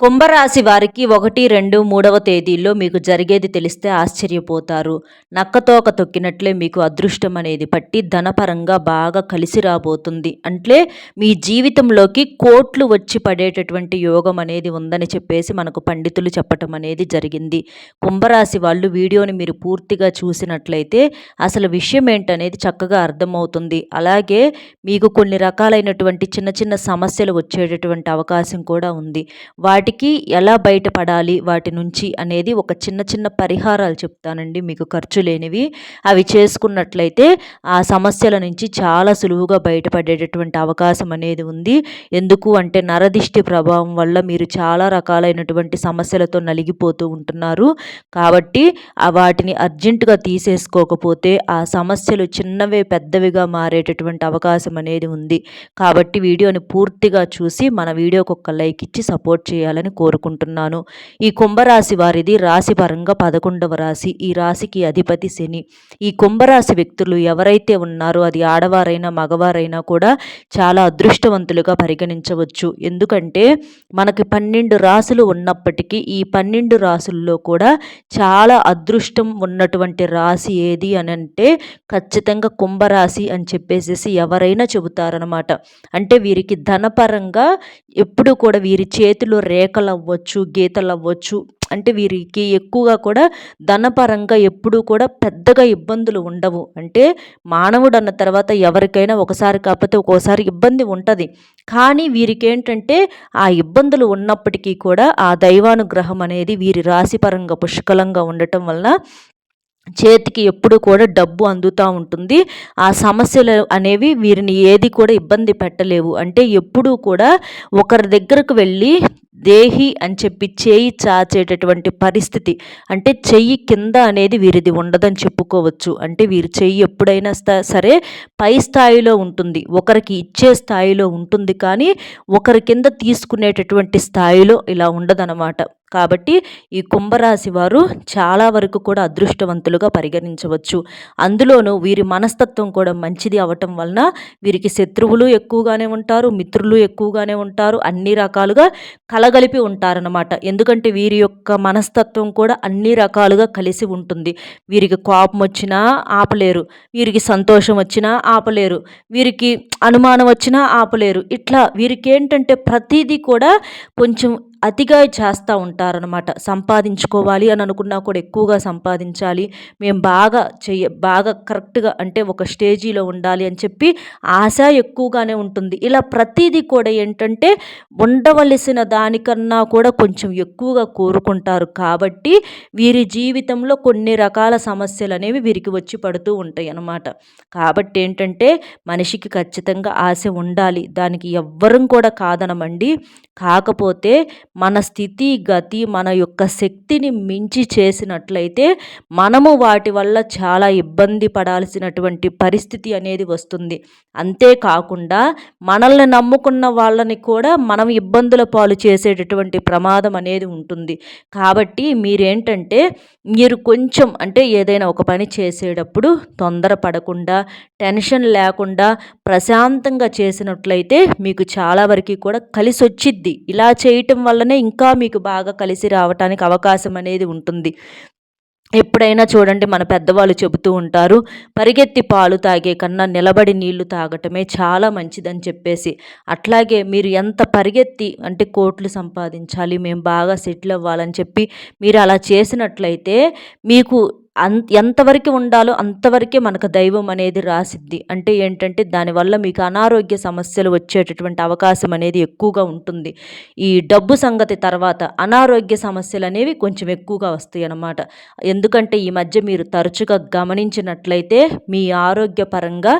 కుంభరాశి వారికి 1, 2, 3వ తేదీల్లో మీకు జరిగేది తెలిస్తే ఆశ్చర్యపోతారు. నక్కతోక తొక్కినట్లే మీకు అదృష్టం అనేది పట్టి ధనపరంగా బాగా కలిసి రాబోతుంది. అంటే మీ జీవితంలోకి కోట్లు వచ్చి పడేటటువంటి యోగం అనేది ఉందని చెప్పేసి మనకు పండితులు చెప్పటం అనేది జరిగింది. కుంభరాశి వాళ్ళు వీడియోని మీరు పూర్తిగా చూసినట్లయితే అసలు విషయం ఏంటనేది చక్కగా అర్థమవుతుంది. అలాగే మీకు కొన్ని రకాలైనటువంటి చిన్న చిన్న సమస్యలు వచ్చేటటువంటి అవకాశం కూడా ఉంది. వాటికి ఎలా బయటపడాలి వాటి నుంచి అనేది ఒక చిన్న చిన్న పరిహారాలు చెప్తానండి మీకు ఖర్చు లేనివి. అవి చేసుకున్నట్లయితే ఆ సమస్యల నుంచి చాలా సులువుగా బయటపడేటటువంటి అవకాశం అనేది ఉంది. ఎందుకు అంటే నరదిష్టి ప్రభావం వల్ల మీరు చాలా రకాలైనటువంటి సమస్యలతో నలిగిపోతూ ఉంటున్నారు. కాబట్టి వాటిని అర్జెంటుగా తీసేసుకోకపోతే ఆ సమస్యలు చిన్నవే పెద్దవిగా మారేటటువంటి అవకాశం అనేది ఉంది. కాబట్టి వీడియోని పూర్తిగా చూసి మన వీడియోకి ఒక లైక్ ఇచ్చి సపోర్ట్ చేయాలని కోరుకుంటున్నాను. ఈ కుంభరాశి వారిది రాశి పరంగా 11వ రాశి. ఈ రాశికి అధిపతి శని. ఈ కుంభరాశి వ్యక్తులు ఎవరైతే ఉన్నారో అది ఆడవారైనా మగవారైనా కూడా చాలా అదృష్టవంతులుగా పరిగణించవచ్చు. ఎందుకంటే మనకి 12 రాశులు ఉన్నప్పటికీ ఈ 12 రాశుల్లో కూడా చాలా అదృష్టం ఉన్నటువంటి రాశి ఏది అని అంటే ఖచ్చితంగా కుంభరాశి అని చెప్పేసి ఎవరైనా చెబుతారనమాట. అంటే వీరికి ధనపరంగా ఎప్పుడు కూడా వీరి చేతిలో రేఖలు అవ్వచ్చు, గీతలు అవ్వచ్చు, అంటే వీరికి ఎక్కువగా కూడా ధనపరంగా ఎప్పుడూ కూడా పెద్దగా ఇబ్బందులు ఉండవు. అంటే మానవుడు అన్న తర్వాత ఎవరికైనా ఒకసారి కాకపోతే ఒక్కోసారి ఇబ్బంది ఉంటుంది. కానీ వీరికి ఏంటంటే ఆ ఇబ్బందులు ఉన్నప్పటికీ కూడా ఆ దైవానుగ్రహం అనేది వీరి రాశిపరంగా పుష్కలంగా ఉండటం వలన చేతికి ఎప్పుడు కూడా డబ్బు అందుతూ ఉంటుంది. ఆ సమస్యలు అనేవి వీరిని ఏది కూడా ఇబ్బంది పెట్టలేవు. అంటే ఎప్పుడూ కూడా ఒకరి దగ్గరకు వెళ్ళి దేహి అని చెప్పి చేయి చాచేటటువంటి పరిస్థితి, అంటే చెయ్యి కింద అనేది వీరిది ఉండదని చెప్పుకోవచ్చు. అంటే వీరి చెయ్యి ఎప్పుడైనా సరే పై స్థాయిలో ఉంటుంది, ఒకరికి ఇచ్చే స్థాయిలో ఉంటుంది, కానీ ఒకరి కింద తీసుకునేటటువంటి స్థాయిలో ఇలా ఉండదన్నమాట. కాబట్టి ఈ కుంభరాశి వారు చాలా వరకు కూడా అదృష్టవంతులుగా పరిగణించవచ్చు. అందులోనూ వీరి మనస్తత్వం కూడా మంచిది అవటం వలన వీరికి శత్రువులు ఎక్కువగానే ఉంటారు, మిత్రులు ఎక్కువగానే ఉంటారు, అన్ని రకాలుగా కలగలిపి ఉంటారన్నమాట. ఎందుకంటే వీరి యొక్క మనస్తత్వం కూడా అన్ని రకాలుగా కలిసి ఉంటుంది. వీరికి కోపం వచ్చినా ఆపలేరు, వీరికి సంతోషం వచ్చినా ఆపలేరు, వీరికి అనుమానం వచ్చినా ఆపలేరు. ఇట్లా వీరికి ఏంటంటే ప్రతిదీ కూడా కొంచెం అతిగా చేస్తూ ఉంటారనమాట. సంపాదించుకోవాలి అని అనుకున్నా కూడా ఎక్కువగా సంపాదించాలి, మేము బాగా కరెక్ట్గా అంటే ఒక స్టేజీలో ఉండాలి అని చెప్పి ఆశ ఎక్కువగానే ఉంటుంది. ఇలా ప్రతిదీ కూడా ఏంటంటే ఉండవలసిన దానికన్నా కూడా కొంచెం ఎక్కువగా కోరుకుంటారు. కాబట్టి వీరి జీవితంలో కొన్ని రకాల సమస్యలు అనేవి వీరికి వచ్చి పడుతూ ఉంటాయి అన్నమాట. కాబట్టి ఏంటంటే మనిషికి ఖచ్చితంగా ఆశ ఉండాలి, దానికి ఎవ్వరం కూడా కాదనమండి. కాకపోతే మన స్థితి గతి మన యొక్క శక్తిని మించి చేసినట్లయితే మనము వాటి వల్ల చాలా ఇబ్బంది పడాల్సినటువంటి పరిస్థితి అనేది వస్తుంది. అంతేకాకుండా మనల్ని నమ్ముకున్న వాళ్ళని కూడా మనం ఇబ్బందుల పాలు చేసేటటువంటి ప్రమాదం అనేది ఉంటుంది. కాబట్టి మీరేంటంటే మీరు కొంచెం అంటే ఏదైనా ఒక పని చేసేటప్పుడు తొందరపడకుండా టెన్షన్ లేకుండా ప్రశాంతంగా చేసినట్లయితే మీకు చాలా వరకు కూడా కలిసి వచ్చిద్ది. ఇలా చేయటం వల్లనే ఇంకా మీకు బాగా కలిసి రావటానికి అవకాశం అనేది ఉంటుంది. ఎప్పుడైనా చూడండి మన పెద్దవాళ్ళు చెబుతూ ఉంటారు, పరిగెత్తి పాలు తాగే కన్నా నిలబడి నీళ్లు తాగటమే చాలా మంచిదని చెప్పేసి. అట్లాగే మీరు ఎంత పరిగెత్తి అంటే కోట్లు సంపాదించాలి, మేము బాగా సెటిల్ అవ్వాలని చెప్పి మీరు అలా చేసినట్లయితే మీకు ఎంతవరకు ఉండాలో అంతవరకే మనకు దైవం అనేది రాసిద్ది. అంటే ఏంటంటే దానివల్ల మీకు అనారోగ్య సమస్యలు వచ్చేటటువంటి అవకాశం అనేది ఎక్కువగా ఉంటుంది. ఈ డబ్బు సంగతి తర్వాత అనారోగ్య సమస్యలు అనేవి కొంచెం ఎక్కువగా వస్తాయి అన్నమాట. ఎందుకంటే ఈ మధ్య మీరు తరచుగా గమనించినట్లయితే మీ ఆరోగ్యపరంగా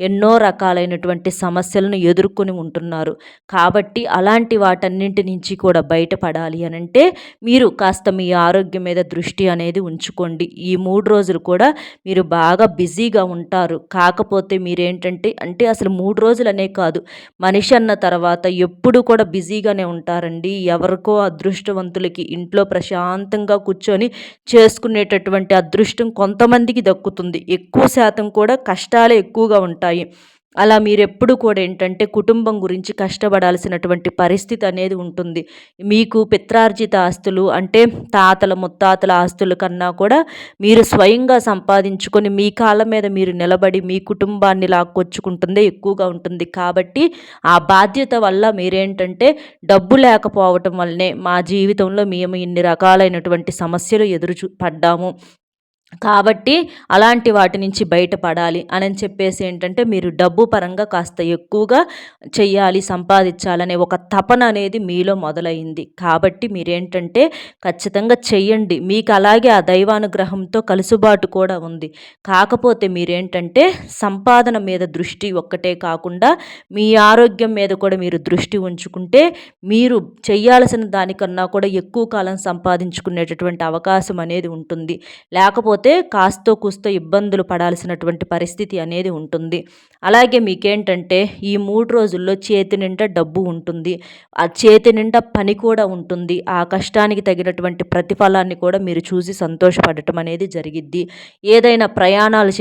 ఎన్నో రకాలైనటువంటి సమస్యలను ఎదుర్కొని ఉంటున్నారు. కాబట్టి అలాంటి వాటన్నింటి నుంచి కూడా బయటపడాలి అని అంటే మీరు కాస్త మీ ఆరోగ్యం మీద దృష్టి అనేది ఉంచుకోండి. ఈ 3 రోజులు కూడా మీరు బాగా బిజీగా ఉంటారు. కాకపోతే మీరేంటంటే అంటే అసలు 3 రోజులనే కాదు, మనిషి అన్న తర్వాత ఎప్పుడు కూడా బిజీగానే ఉంటారండి. ఎవరికో అదృష్టవంతులకి ఇంట్లో ప్రశాంతంగా కూర్చొని చేసుకునేటటువంటి అదృష్టం కొంతమందికి దక్కుతుంది. ఎక్కువ శాతం కూడా కష్టాలే ఎక్కువగా ఉంటాయి. అలా మీరెప్పుడు కూడా ఏంటంటే కుటుంబం గురించి కష్టపడాల్సినటువంటి పరిస్థితి అనేది ఉంటుంది. మీకు పిత్రార్జిత ఆస్తులు అంటే తాతల, ముత్తాతల ఆస్తుల కన్నా కూడా మీరు స్వయంగా సంపాదించుకొని మీ కాళ్ళ మీద మీరు నిలబడి మీ కుటుంబాన్ని లాక్కొచ్చుకుంటుందే ఎక్కువగా ఉంటుంది. కాబట్టి ఆ బాధ్యత వల్ల మీరేంటంటే డబ్బు లేకపోవటం వల్లనే మా జీవితంలో మేము ఇన్ని రకాలైనటువంటి సమస్యలు పడ్డాము. కాబట్టి అలాంటి వాటి నుంచి బయటపడాలి అని చెప్పేసి ఏంటంటే మీరు డబ్బు పరంగా కాస్త ఎక్కువగా చెయ్యాలి, సంపాదించాలనే ఒక తపన అనేది మీలో మొదలైంది. కాబట్టి మీరేంటంటే ఖచ్చితంగా చెయ్యండి. మీకు అలాగే ఆ దైవానుగ్రహంతో కలుసుబాటు కూడా ఉంది. కాకపోతే మీరేంటంటే సంపాదన మీద దృష్టి ఒక్కటే కాకుండా మీ ఆరోగ్యం మీద కూడా మీరు దృష్టి ఉంచుకుంటే మీరు చెయ్యాల్సిన దానికన్నా కూడా ఎక్కువ కాలం సంపాదించుకునేటటువంటి అవకాశం అనేది ఉంటుంది. లేకపోతే కాస్తో కూస్తో ఇబ్బందులు పడాల్సినటువంటి పరిస్థితి అనేది ఉంటుంది. అలాగే మీకేంటంటే ఈ 3 రోజుల్లో చేతి నిండా డబ్బు ఉంటుంది. ఆ చేతి నిండా పని కూడా ఉంటుంది. ఆ కష్టానికి తగినటువంటి ప్రతిఫలాన్ని కూడా మీరు చూసి సంతోషపడటం అనేది జరిగిద్ది. ఏదైనా ప్రయాణాలు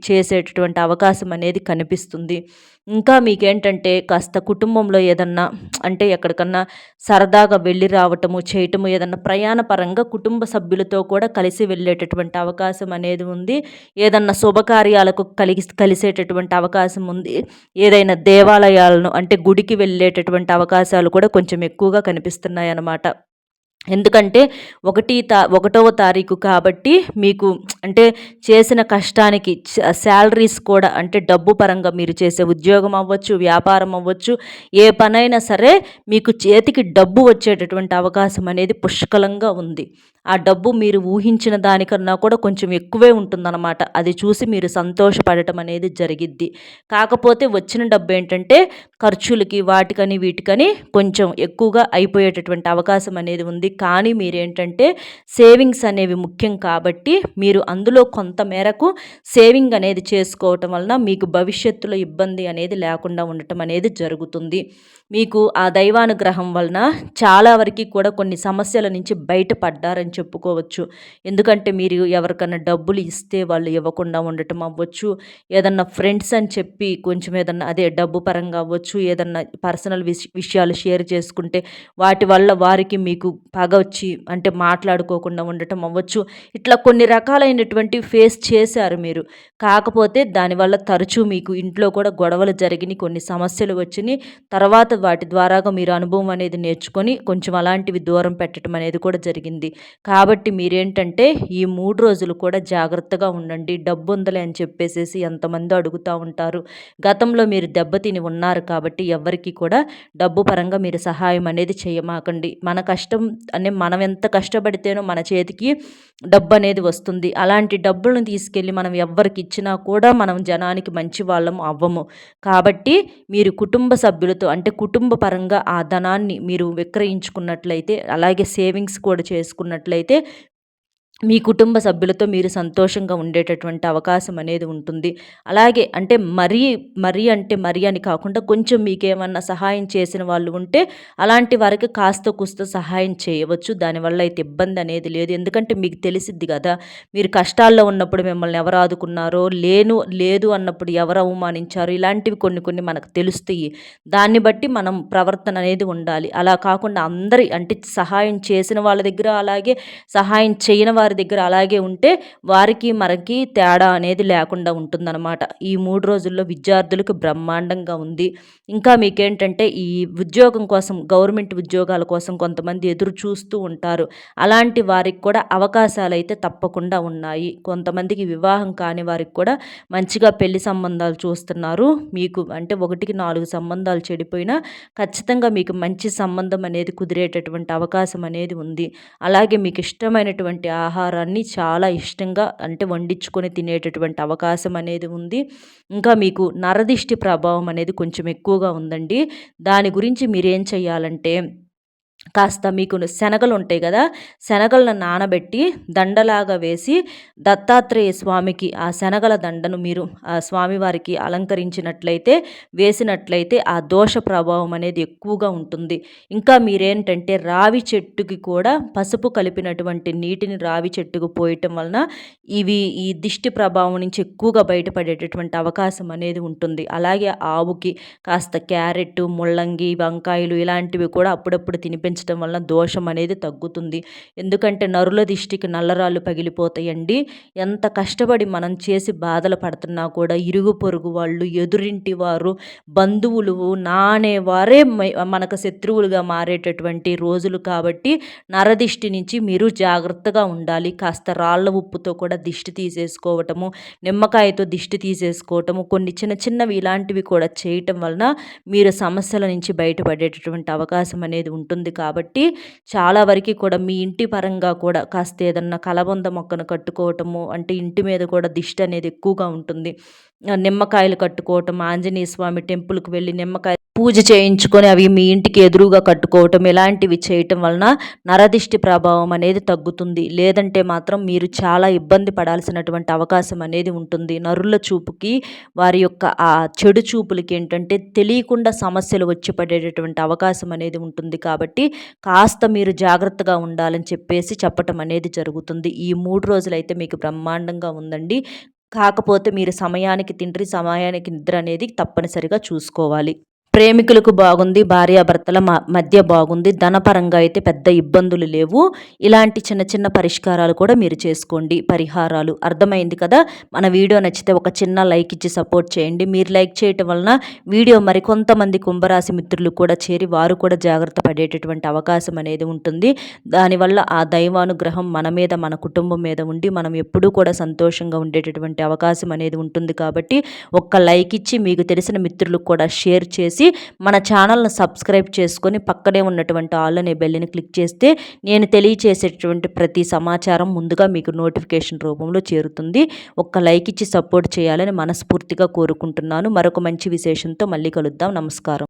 చేసేటటువంటి అవకాశం అనేది కనిపిస్తుంది. ఇంకా మీకేంటంటే కాస్త కుటుంబంలో ఏదన్నా అంటే ఎక్కడికన్నా సరదాగా వెళ్ళి రావటము, చేయటము ఏదన్నా ప్రయాణ పరంగా కుటుంబ సభ్యులతో కూడా కలిసి వెళ్ళేటటువంటి అవకాశం అనేది ఉంది. ఏదన్నా శుభకార్యాలకు కలిసేటటువంటి అవకాశం ఉంది. ఏదైనా దేవాలయాలను అంటే గుడికి వెళ్ళేటటువంటి అవకాశాలు కూడా కొంచెం ఎక్కువగా కనిపిస్తున్నాయన్నమాట. ఎందుకంటే 1వ తారీఖు కాబట్టి మీకు అంటే చేసిన కష్టానికి శాలరీస్ కూడా అంటే డబ్బు పరంగా మీరు చేసే ఉద్యోగం అవ్వచ్చు, వ్యాపారం అవ్వచ్చు, ఏ పనైనా సరే మీకు చేతికి డబ్బు వచ్చేటటువంటి అవకాశం అనేది పుష్కలంగా ఉంది. ఆ డబ్బు మీరు ఊహించిన దానికన్నా కూడా కొంచెం ఎక్కువే ఉంటుందన్నమాట. అది చూసి మీరు సంతోషపడటం అనేది జరిగిద్ది. కాకపోతే వచ్చిన డబ్బు ఏంటంటే ఖర్చులకి, వాటికని, వీటికని కొంచెం ఎక్కువగా అయిపోయేటటువంటి అవకాశం అనేది ఉంది. కానీ మీరేంటంటే సేవింగ్స్ అనేవి ముఖ్యం కాబట్టి మీరు అందులో కొంత మేరకు సేవింగ్ అనేది చేసుకోవటం వలన మీకు భవిష్యత్తులో ఇబ్బంది అనేది లేకుండా ఉండటం అనేది జరుగుతుంది. మీకు ఆ దైవానుగ్రహం వలన చాలా వరకు కూడా కొన్ని సమస్యల నుంచి బయటపడ్డారని చెప్పుకోవచ్చు. ఎందుకంటే మీరు ఎవరికన్నా డబ్బులు ఇస్తే వాళ్ళు ఇవ్వకుండా ఉండటం అవ్వచ్చు. ఏదన్నా ఫ్రెండ్స్ అని చెప్పి కొంచెం ఏదన్నా అదే డబ్బు పరంగా అవ్వచ్చు, ఏదన్నా పర్సనల్ విషయాలు షేర్ చేసుకుంటే వాటి వల్ల వారికి మీకు పగ వచ్చి అంటే మాట్లాడుకోకుండా ఉండటం అవ్వచ్చు. ఇట్లా కొన్ని రకాలైనటువంటి ఫేస్ చేశారు మీరు. కాకపోతే దానివల్ల తరచూ మీకు ఇంట్లో కూడా గొడవలు జరిగినాయి, కొన్ని సమస్యలు వచ్చినాయి. తర్వాత వాటి ద్వారాగా మీరు అనుభవం అనేది నేర్చుకొని కొంచెం అలాంటివి దూరం పెట్టడం అనేది కూడా జరిగింది. కాబట్టి మీరేంటంటే ఈ 3 రోజులు కూడా జాగ్రత్తగా ఉండండి. డబ్బు ఉందలే అని చెప్పేసేసి ఎంతమంది అడుగుతూ ఉంటారు. గతంలో మీరు దెబ్బతిని ఉన్నారు కాబట్టి ఎవ్వరికీ కూడా డబ్బు పరంగా మీరు సహాయం అనేది చేయమాకండి. మన కష్టం మనం ఎంత కష్టపడితేనో మన చేతికి డబ్బు అనేది వస్తుంది. అలాంటి డబ్బులను తీసుకెళ్ళి మనం ఎవ్వరికి ఇచ్చినా కూడా మనం జనానికి మంచి వాళ్ళం అవ్వము. కాబట్టి మీరు కుటుంబ సభ్యులతో అంటే కుటుంబ పరంగా ఆ ధనాన్ని మీరు విక్రయించుకున్నట్లయితే అలాగే సేవింగ్స్ కూడా చేసుకున్నట్లయితే మీ కుటుంబ సభ్యులతో మీరు సంతోషంగా ఉండేటటువంటి అవకాశం అనేది ఉంటుంది. అలాగే అంటే మరీ అని కాకుండా కొంచెం మీకేమన్నా సహాయం చేసిన వాళ్ళు ఉంటే అలాంటి వారికి కాస్తో కూస్తో సహాయం చేయవచ్చు. దానివల్ల అయితే ఇబ్బంది అనేది లేదు. ఎందుకంటే మీకు తెలిసిద్ది కదా! మీరు కష్టాల్లో ఉన్నప్పుడు మిమ్మల్ని ఎవరు ఆదుకున్నారో, లేదు అన్నప్పుడు ఎవరు అవమానించారో ఇలాంటివి కొన్ని కొన్ని మనకు తెలుస్తాయి. దాన్ని బట్టి మనం ప్రవర్తన అనేది ఉండాలి. అలా కాకుండా అంటే సహాయం చేసిన వాళ్ళ దగ్గర అలాగే, సహాయం చేయని వారి దగ్గర అలాగే ఉంటే వారికి మనకి తేడా అనేది లేకుండా ఉంటుందన్నమాట. ఈ 3 రోజుల్లో విద్యార్థులకు బ్రహ్మాండంగా ఉంది. ఇంకా మీకేంటంటే ఈ ఉద్యోగం కోసం గవర్నమెంట్ ఉద్యోగాల కోసం కొంతమంది ఎదురు చూస్తూ ఉంటారు. అలాంటి వారికి కూడా అవకాశాలైతే తప్పకుండా ఉన్నాయి. కొంతమందికి వివాహం కాని వారికి కూడా మంచిగా పెళ్లి సంబంధాలు చూస్తున్నారు. మీకు అంటే 1కి 4 సంబంధాలు చెడిపోయినా ఖచ్చితంగా మీకు మంచి సంబంధం అనేది కుదిరేటటువంటి అవకాశం అనేది ఉంది. అలాగే మీకు ఇష్టమైనటువంటి ఆహారాన్ని చాలా ఇష్టంగా అంటే వండించుకొని తినేటటువంటి అవకాశం అనేది ఉంది. ఇంకా మీకు నరదిష్టి ప్రభావం అనేది కొంచెం ఎక్కువగా ఉందండి. దాని గురించి మీరేం చేయాలంటే కాస్త మీకు శనగలు ఉంటాయి కదా, శనగలను నానబెట్టి దండలాగా వేసి దత్తాత్రేయ స్వామికి ఆ శనగల దండను మీరు ఆ స్వామివారికి అలంకరించినట్లయితే, వేసినట్లయితే ఆ దోష ప్రభావం అనేది ఎక్కువగా ఉంటుంది. ఇంకా మీరేంటంటే రావి చెట్టుకి కూడా పసుపు కలిపినటువంటి నీటిని రావి చెట్టుకు పోయటం వలన ఈ దిష్టి ప్రభావం నుంచి ఎక్కువగా బయటపడేటటువంటి అవకాశం అనేది ఉంటుంది. అలాగే ఆవుకి కాస్త క్యారెట్, ముల్లంగి, వంకాయలు ఇలాంటివి కూడా అప్పుడప్పుడు తినిపించడం వలన దోషం అనేది తగ్గుతుంది. ఎందుకంటే నరుల దిష్టికి నల్లరాళ్ళు పగిలిపోతాయండి. ఎంత కష్టపడి మనం చేసి బాధలు పడుతున్నా కూడా ఇరుగు పొరుగు వాళ్ళు, ఎదురింటి వారు, బంధువులు నా అనేవారే మనకు శత్రువులుగా మారేటటువంటి రోజులు కాబట్టి నరదిష్టి నుంచి మీరు జాగ్రత్తగా ఉండాలి. కాస్త రాళ్ళ ఉప్పుతో కూడా దిష్టి తీసేసుకోవటము, నిమ్మకాయతో దిష్టి తీసేసుకోవటము, కొన్ని చిన్న చిన్నవి ఇలాంటివి కూడా చేయటం వలన మీరు సమస్యల నుంచి బయటపడేటటువంటి అవకాశం అనేది ఉంటుంది. కాబట్టి చాలా వరకు కూడా మీ ఇంటి పరంగా కూడా కాస్త ఏదన్నా కలబంద మొక్కను కట్టుకోవటము, అంటే ఇంటి మీద కూడా దిష్టి అనేది ఎక్కువగా ఉంటుంది. నిమ్మకాయలు కట్టుకోవటం, ఆంజనేయ స్వామి టెంపుల్కి వెళ్ళి నిమ్మకాయ పూజ చేయించుకొని అవి మీ ఇంటికి ఎదురుగా కట్టుకోవటం, ఇలాంటివి చేయటం వలన నరదిష్టి ప్రభావం అనేది తగ్గుతుంది. లేదంటే మాత్రం మీరు చాలా ఇబ్బంది పడాల్సినటువంటి అవకాశం అనేది ఉంటుంది. నరుల చూపుకి, వారి యొక్క ఆ చెడు చూపులకి ఏంటంటే తెలియకుండా సమస్యలు వచ్చి పడేటటువంటి అవకాశం అనేది ఉంటుంది. కాబట్టి కాస్త మీరు జాగ్రత్తగా ఉండాలని చెప్పేసి చెప్పటం అనేది జరుగుతుంది. ఈ 3 రోజులైతే మీకు బ్రహ్మాండంగా ఉందండి. కాకపోతే మీరు సమయానికి తిండ్రి, సమయానికి నిద్ర అనేది తప్పనిసరిగా చూసుకోవాలి. ప్రేమికులకు బాగుంది, భార్యాభర్తల మధ్య బాగుంది, ధనపరంగా అయితే పెద్ద ఇబ్బందులు లేవు. ఇలాంటి చిన్న చిన్న పరిష్కారాలు కూడా మీరు చేసుకోండి, పరిహారాలు. అర్థమైంది కదా. మన వీడియో నచ్చితే ఒక చిన్న లైక్ ఇచ్చి సపోర్ట్ చేయండి. మీరు లైక్ చేయటం వలన వీడియో మరికొంతమంది కుంభరాశి మిత్రులు కూడా చేరి వారు కూడా జాగ్రత్త పడేటటువంటి అవకాశం అనేది ఉంటుంది. దానివల్ల ఆ దైవానుగ్రహం మన మీద, మన కుటుంబం మీద ఉండి మనం ఎప్పుడూ కూడా సంతోషంగా ఉండేటటువంటి అవకాశం అనేది ఉంటుంది. కాబట్టి ఒక్క లైక్ ఇచ్చి మీకు తెలిసిన మిత్రులకు కూడా షేర్ చేసి మన ఛానల్ను సబ్స్క్రైబ్ చేసుకొని పక్కనే ఉన్నటువంటి ఆల్ అనే బెల్ని క్లిక్ చేస్తే నేను తెలియచేసేటువంటి ప్రతి సమాచారం ముందుగా మీకు నోటిఫికేషన్ రూపంలో చేరుతుంది. ఒక్క లైక్ ఇచ్చి సపోర్ట్ చేయాలని మనస్ఫూర్తిగా కోరుకుంటున్నాను. మరొక మంచి విశేషంతో మళ్ళీ కలుద్దాం. నమస్కారం.